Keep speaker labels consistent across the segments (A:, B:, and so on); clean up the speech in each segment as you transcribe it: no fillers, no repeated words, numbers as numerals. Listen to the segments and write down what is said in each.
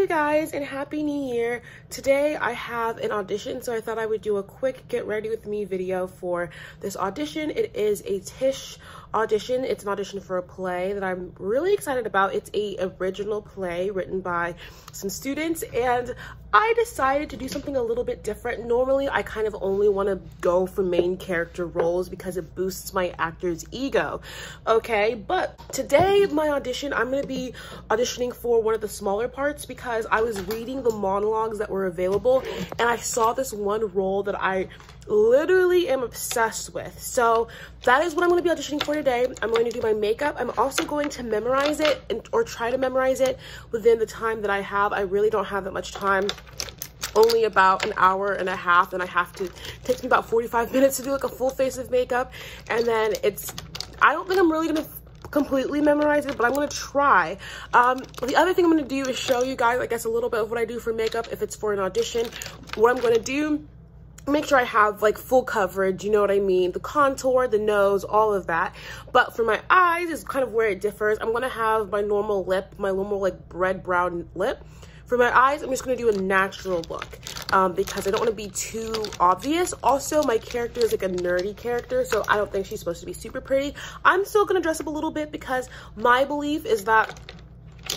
A: you guys, and happy new year. Today I have an audition, so I thought I would do a quick get ready with me video for this audition. It is a Tisch audition. It's an audition for a play that I'm really excited about. It's a original play written by some students, and I decided to do something a little bit different. Normally I kind of only want to go for main character roles because it boosts my actor's ego, okay? But today my audition, I'm going to be auditioning for one of the smaller parts because I was reading the monologues that were available and I saw this one role that I literally am obsessed with. So that is what I'm going to be auditioning for today. I'm going to do my makeup. I'm also going to memorize it or try to memorize it within the time that I have. I really don't have that much time, only about an hour and a half, and it takes me about 45 minutes to do like a full face of makeup. And then I don't think I'm really going to completely memorize it, but I'm going to try. The other thing I'm going to do is show you guys, I guess, a little bit of what I do for makeup if it's for an audition. What I'm going to do, make sure I have like full coverage, you know what I mean, the contour, the nose, all of that. But for my eyes is kind of where it differs. I'm going to have my normal lip, my normal like red brown lip. For my eyes, I'm just going to do a natural look because I don't want to be too obvious. Also, my character is like a nerdy character, so I don't think she's supposed to be super pretty. I'm still going to dress up a little bit because my belief is that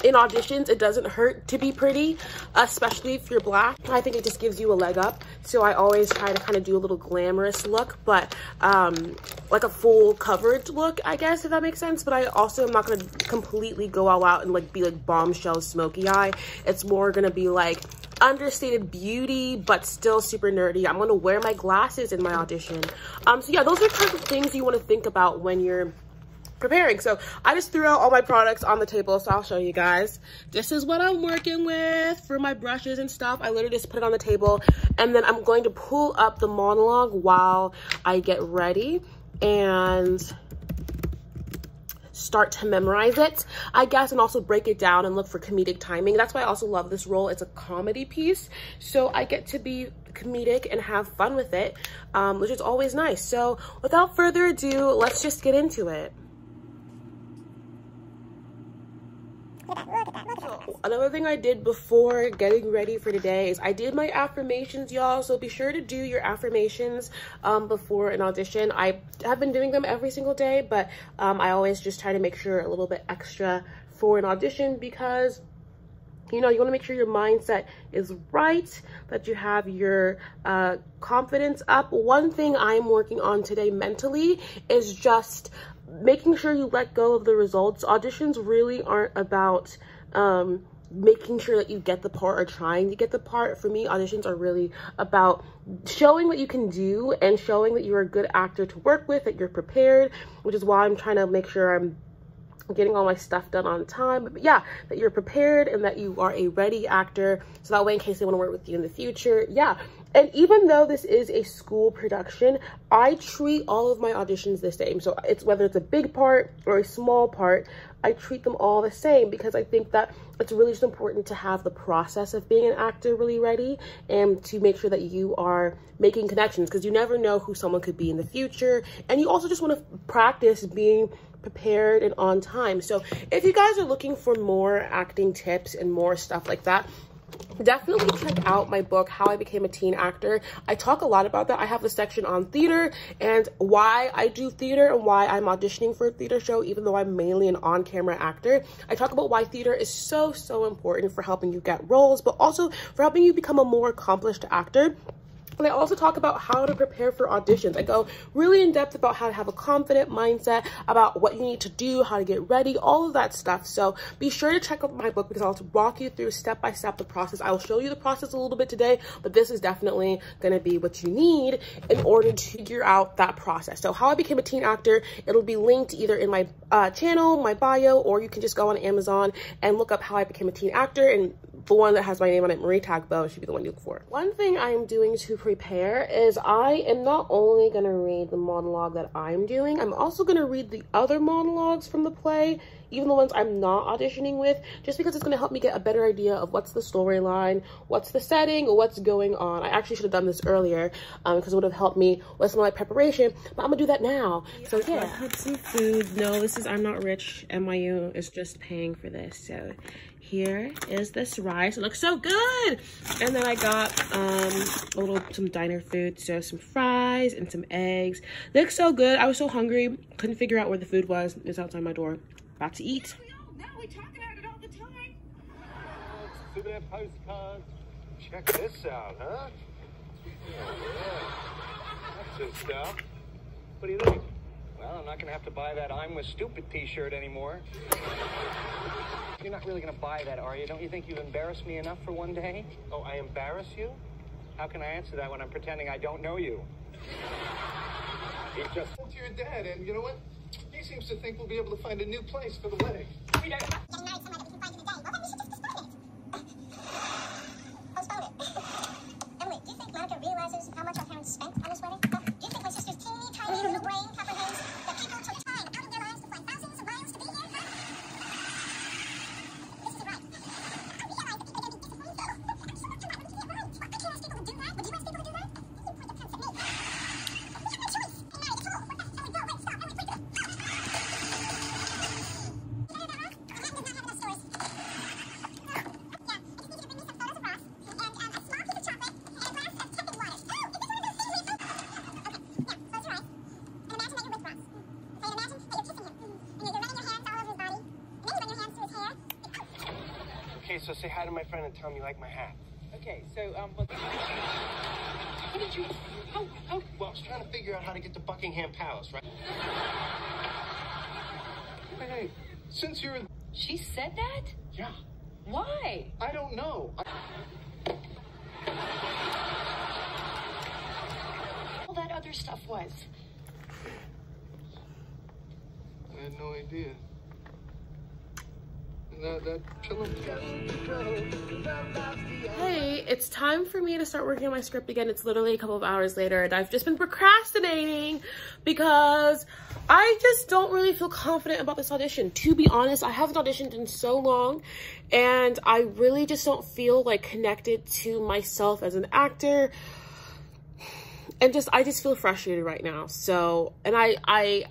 A: in auditions, it doesn't hurt to be pretty, especially if you're black. I think it just gives you a leg up. So I always try to kind of do a little glamorous look, but like a full coverage look, I guess, if that makes sense. But I also am not going to completely go all out and like be like bombshell smoky eye. It's more going to be like understated beauty, but still super nerdy. I'm going to wear my glasses in my audition. So yeah, those are kind of things you want to think about when you're preparing. So I just threw out all my products on the table, so I'll show you guys. This is what I'm working with for my brushes and stuff. I literally just put it on the table, and then I'm going to pull up the monologue while I get ready and start to memorize it, I guess, and also break it down and look for comedic timing. That's why I also love this role. It's a comedy piece, so I get to be comedic and have fun with it, which is always nice. So without further ado, let's just get into it. So another thing I did before getting ready for today is I did my affirmations, y'all. So be sure to do your affirmations before an audition. I have been doing them every single day, but I always just try to make sure a little bit extra for an audition because, you know, you want to make sure your mindset is right, that you have your confidence up. One thing I'm working on today mentally is just making sure you let go of the results. Auditions really aren't about making sure that you get the part or trying to get the part. For me, auditions are really about showing what you can do and showing that you're a good actor to work with, that you're prepared, which is why I'm trying to make sure I'm getting all my stuff done on time. But yeah, that you're prepared and that you are a ready actor, so that way in case they want to work with you in the future. Yeah. And even though this is a school production, I treat all of my auditions the same. So it's whether it's a big part or a small part, I treat them all the same because I think that it's really just important to have the process of being an actor really ready and to make sure that you are making connections, because you never know who someone could be in the future. And you also just want to practice being prepared and on time. So if you guys are looking for more acting tips and more stuff like that, definitely check out my book, How I Became a Teen Actor. I talk a lot about that. I have a section on theater and why I do theater and why I'm auditioning for a theater show, even though I'm mainly an on-camera actor. I talk about why theater is so important for helping you get roles, but also for helping you become a more accomplished actor. And I also talk about how to prepare for auditions. I go really in depth about how to have a confident mindset, about what you need to do, how to get ready, all of that stuff. So be sure to check out my book because I'll walk you through step by step the process. I will show you the process a little bit today, but this is definitely going to be what you need in order to figure out that process. So How I Became a Teen Actor, it'll be linked either in my channel, my bio, or you can just go on Amazon and look up How I Became a Teen Actor, and the one that has my name on it, Marie Tagbo, should be the one you look for. One thing I'm doing to prepare is I am not only going to read the monologue that I'm doing, I'm also going to read the other monologues from the play, even the ones I'm not auditioning with, just because it's going to help me get a better idea of what's the storyline, what's the setting, or what's going on. I actually should have done this earlier because it would have helped me with some of my preparation, but I'm gonna do that now. So yeah, I had some food. No, this is I'm Not Rich. NYU is just paying for this. So here is this rice. It looks so good. And then I got some diner food, so some fries and some eggs. They look so good. I was so hungry, couldn't figure out where the food was. It's outside my door. About to eat.
B: We all know, we talk about it all the time.
C: Souvenir postcards. Check this out, huh? That's his stuff. What do you think? Well, I'm not gonna have to buy that I'm with stupid t-shirt anymore. You're not really gonna buy that, are you? Don't you think you've embarrassed me enough for one day? Oh, I embarrass you? How can I answer that when I'm pretending I don't know you? He just spoke to your dad, and you know what? He seems to think we'll be able to find a new place for the wedding.
B: We don't getting married somewhere that we can find in a day. Well, then we should just postpone it. Postpone it. Emily, do you think Monica realizes how much our parents spent on this wedding? Do you think my sister's teeny tiny little brain comprehends that people took time out of their lives to fly thousands of miles to be here? This is right. I realize that people are going to be disappointed, though. I'm so much right. I can't ask people to do that. Would you ask people to do that? You point the pencil at me. We have no choice. Get married. It's all. What the? Emily, go away. Stop. Emily, please.
C: Okay, so say hi to my friend and tell him you like my hat.
B: Okay, so, what did you,
C: Well, I was trying to figure out how to get to Buckingham Palace, right? Hey, since you're...
B: She said that?
C: Yeah.
B: Why?
C: I don't know.
B: All that other stuff was.
C: I had no idea. That
A: Hey, it's time for me to start working on my script again. It's literally a couple of hours later and I've just been procrastinating because I just don't really feel confident about this audition. To be honest, I haven't auditioned in so long and I really just don't feel like connected to myself as an actor. And I just feel frustrated right now. So, and I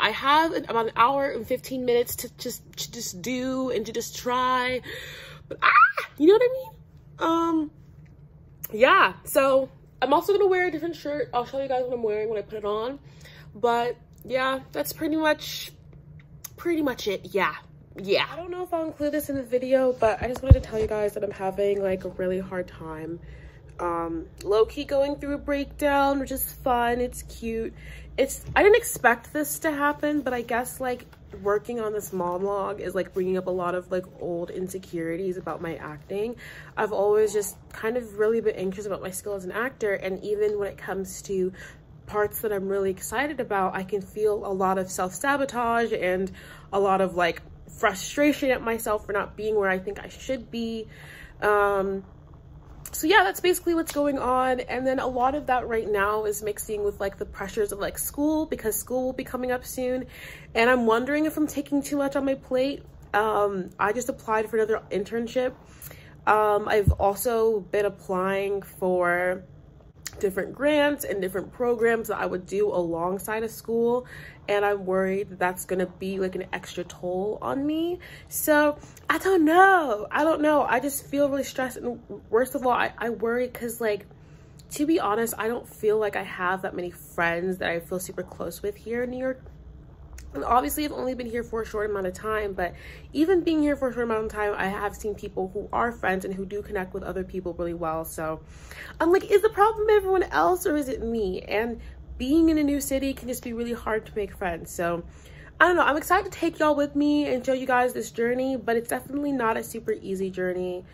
A: have about an hour and 15 minutes to just do and to just try, but you know what I mean? Yeah, so I'm also gonna wear a different shirt. I'll show you guys what I'm wearing when I put it on, but yeah, that's pretty much it. Yeah. I don't know if I'll include this in the video, but I just wanted to tell you guys that I'm having like a really hard time low-key going through a breakdown, which is fun. It's cute. I didn't expect this to happen, but I guess like working on this monologue is like bringing up a lot of like old insecurities about my acting. I've always just kind of really been anxious about my skill as an actor, and even when it comes to parts that I'm really excited about, I can feel a lot of self-sabotage and a lot of like frustration at myself for not being where I think I should be. So yeah, that's basically what's going on. And then a lot of that right now is mixing with like the pressures of like school, because school will be coming up soon. And I'm wondering if I'm taking too much on my plate. I just applied for another internship. I've also been applying for different grants and different programs that I would do alongside of school, and I'm worried that that's gonna be like an extra toll on me. So I don't know. I just feel really stressed, and worst of all, I worry because, like, to be honest, I don't feel like I have that many friends that I feel super close with here in New York. And obviously I've only been here for a short amount of time, but even being here for a short amount of time, I have seen people who are friends and who do connect with other people really well. So I'm like, is the problem everyone else or is it me? And being in a new city can just be really hard to make friends. So I don't know, I'm excited to take y'all with me and show you guys this journey, but it's definitely not a super easy journey.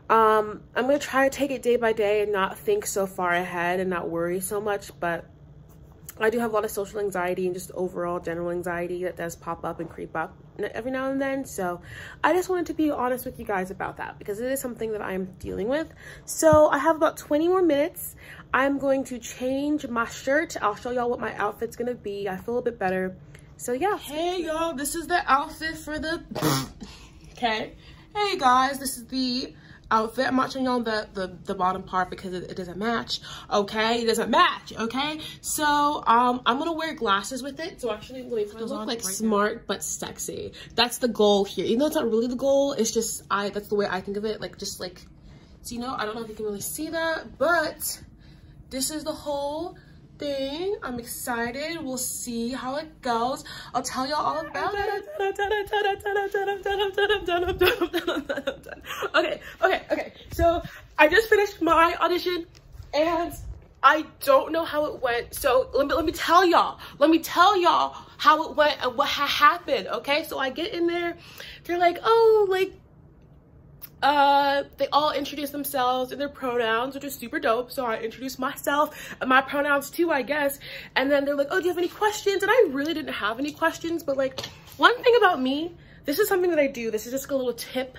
A: I'm gonna try to take it day by day and not think so far ahead and not worry so much, but I do have a lot of social anxiety and just overall general anxiety that does pop up and creep up every now and then. So I just wanted to be honest with you guys about that because it is something that I'm dealing with. So I have about 20 more minutes. I'm going to change my shirt. I'll show y'all what my outfit's gonna be. I feel a bit better. So yeah. Hey y'all, this is the outfit for the okay. Hey guys, this is the outfit. I'm not showing y'all the bottom part because it doesn't match. Okay, it doesn't match. Okay, so I'm gonna wear glasses with it. So actually, let me put those on. Like right smart now, but sexy. That's the goal here. Even though it's not really the goal, it's just that's the way I think of it. Like just like, so you know, I don't know if you can really see that, but this is the whole thing. I'm excited. We'll see how it goes. I'll tell y'all all about it. Okay. So I just finished my audition and I don't know how it went. So let me tell y'all. Let me tell y'all how it went and what happened. Okay. So I get in there. They're like, oh, like, they all introduce themselves and their pronouns, which is super dope. So I introduced myself and my pronouns too, I guess. And then they're like, oh, do you have any questions? And I really didn't have any questions, but like one thing about me, this is something that I do. This is just a little tip.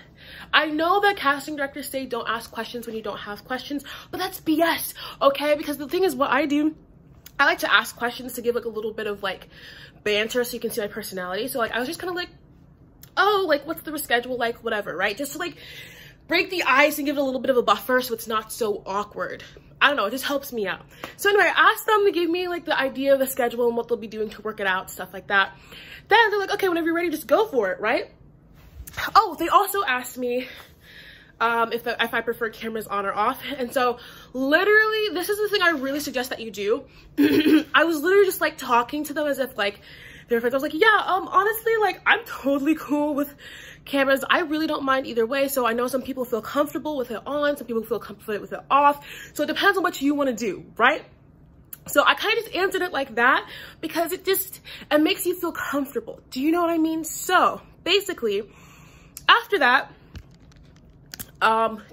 A: I know that casting directors say don't ask questions when you don't have questions, but that's BS, okay? Because the thing is, what I do, I like to ask questions to give like a little bit of like banter so you can see my personality. So like I was just kind of like, oh, like what's the schedule like, whatever, right? Just to like break the ice and give it a little bit of a buffer so it's not so awkward. I don't know, it just helps me out. So anyway, I asked them to give me like the idea of the schedule and what they'll be doing to work it out, stuff like that. Then they're like, okay, whenever you're ready, just go for it, right? Oh, they also asked me if I prefer cameras on or off. And so literally, this is the thing I really suggest that you do. I was literally just like talking to them as if like they're friends. I was like, yeah, honestly, like I'm totally cool with cameras. I really don't mind either way. So I know some people feel comfortable with it on, some people feel comfortable with it off. So it depends on what you want to do, right? So I kind of just answered it like that because it makes you feel comfortable. Do you know what I mean? So basically, after that,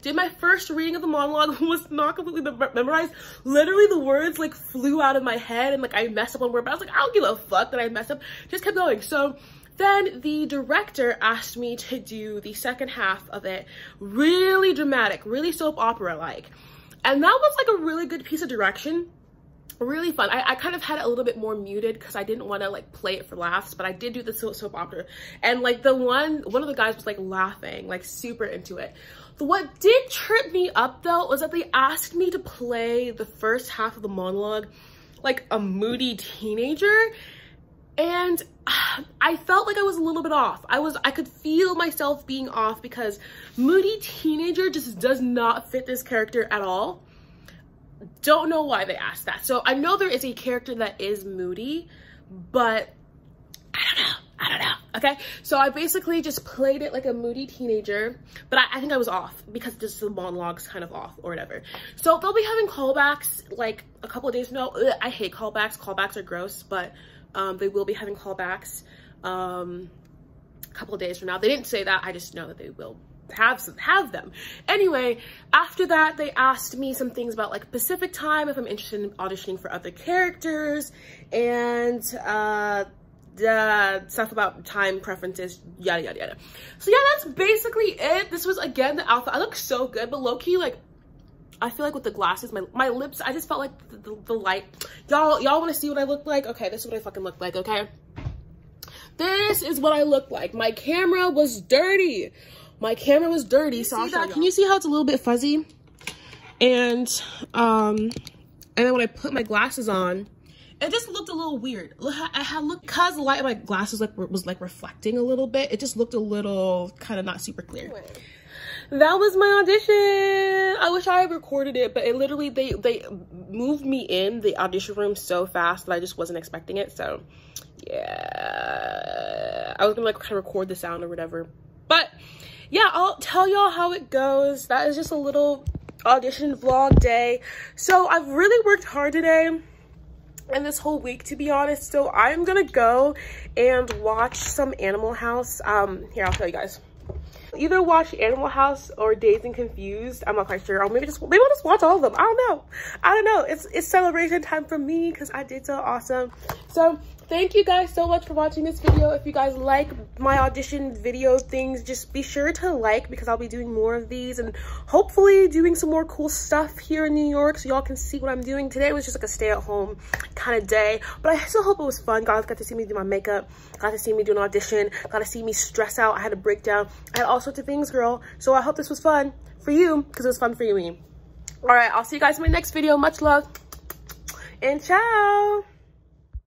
A: did my first reading of the monologue, was not completely memorized. Literally the words like flew out of my head and like I messed up one word, but I was like, I don't give a fuck that I messed up. Just kept going. So then the director asked me to do the second half of it, really dramatic, really soap opera like. And that was like a really good piece of direction. Really fun. I kind of had it a little bit more muted because I didn't want to like play it for laughs, but I did do the soap opera. And like one of the guys was like laughing, like super into it. What did trip me up though was that they asked me to play the first half of the monologue like a moody teenager, and I felt like I was a little bit off. I could feel myself being off because moody teenager just does not fit this character at all. Don't know why they asked that. So I know there is a character that is moody, but I don't know. Okay, so I basically just played it like a moody teenager, but I think I was off because just the monologue's kind of off or whatever. So they'll be having callbacks like a couple of days from now. Ugh, I hate callbacks. Callbacks are gross, but they will be having callbacks a couple of days from now. They didn't say that. I just know that they will have them. Anyway, after that, they asked me some things about like Pacific time, if I'm interested in auditioning for other characters, and stuff about time preferences, yada yada yada. So yeah, that's basically it. This was again the outfit. I look so good, but low-key, like I feel like with the glasses, my lips, I just felt like the light. Y'all want to see what I look like? Okay, this is what I fucking look like. Okay, this is what I look like. My camera was dirty. My camera was dirty, so I'll show you. Can you see how it's a little bit fuzzy? And then when I put my glasses on, it just looked a little weird. I had looked, because the light of my glasses was like reflecting a little bit. It just looked a little kind of not super clear. Anyway, that was my audition. I wish I had recorded it, but it literally they moved me in the audition room so fast that I just wasn't expecting it. So yeah, I was gonna like kind of record the sound or whatever, but yeah, I'll tell y'all how it goes. That is just a little audition vlog day. So I've really worked hard today and this whole week, to be honest. So I'm gonna go and watch some Animal House. Here, I'll show you guys. Either watch Animal House or Dazed and Confused. I'm not quite sure. Or maybe I'll just watch all of them. I don't know. It's celebration time for me because I did so awesome. So thank you guys so much for watching this video. If you guys like my audition video things, just be sure to like, because I'll be doing more of these and hopefully doing some more cool stuff here in New York so y'all can see what I'm doing. Today was just like a stay-at-home kind of day, but I still hope it was fun. Guys got to see me do my makeup, got to see me do an audition, got to see me stress out. I had a breakdown. I had all sorts of things, girl. So I hope this was fun for you, because it was fun for you and me. All right, I'll see you guys in my next video. Much love and ciao.